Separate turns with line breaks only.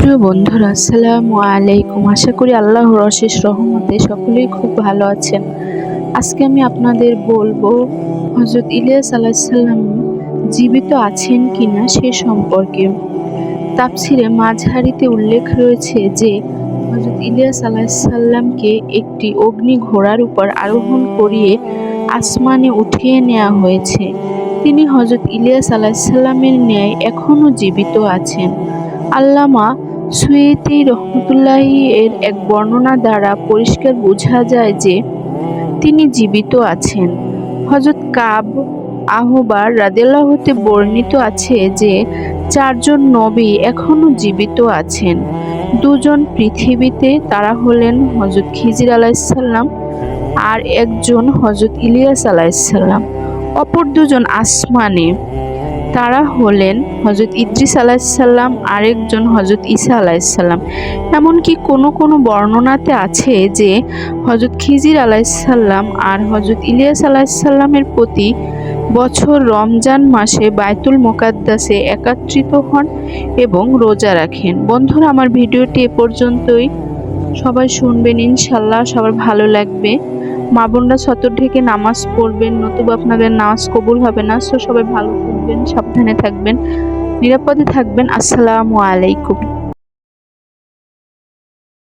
প্রিয় বন্ধুরা, আসসালামু আলাইকুম। আশা করি আল্লাহর অশেষ রহমতে সকলেই খুব ভালো আছেন। আজকে আমি আপনাদের বলবো হযরত ইলিয়াস আলাইহিস সালাম জীবিত আছেন কিনা সে সম্পর্কে। তাফসিরে মাযহারিতে উল্লেখ রয়েছে যে হযরত ইলিয়াস আলাইহিস সালামকে একটি অগ্নি ঘোড়ার উপর আরোহণ করিয়ে আসমানে উঠিয়ে নেওয়া হয়েছে। তিনি হযরত ইলিয়াস আলাইহিস সালামের ন্যায় এখনও জীবিত আছেন। আল্লামা সুয়ুতী রহমতুল্লাহি এর এক বর্ণনা দ্বারা পরিষ্কার বোঝা যায় যে তিনি জীবিত আছেন। হযরত কাব আহবার রাদিয়াল্লাহু হতে বর্ণিত আছে যে চারজন নবী এখনও জীবিত আছেন। দুজন পৃথিবীতে, তারা হলেন হযরত খিজির আলাইহিস সালাম আর একজন হযরত ইলিয়াস আলাইহিস সালাম। অপর দুজন আসমানে, তারা হলেন হযরত ইদ্রিস আলাইহিস সালাম আর একজন হযরত ঈসা আলাইহিস সালাম। এমনকি কোনো বর্ণনাতে আছে যে হযরত খিজির আলাইহিস সালাম আর হযরত ইলিয়াস আলাইহিস সালামের প্রতি বছর রমজান মাসে বাইতুল মুকাদ্দাসে একত্রিত হন এবং রোজা রাখেন। বন্ধুরা, আমার ভিডিওটি এ পর্যন্তই। সবাই শুনবেন, ইনশাল্লাহ সবার ভালো লাগবে। মা বোনরা ছতর ঢেকে নামাজ পড়বেন, নতুবা আপনাদের নামাজ কবুল হবে না। সো সবাই ভালো থাকবেন, সাবধানে থাকবেন, নিরাপদে থাকবেন। আসসালামু আলাইকুম।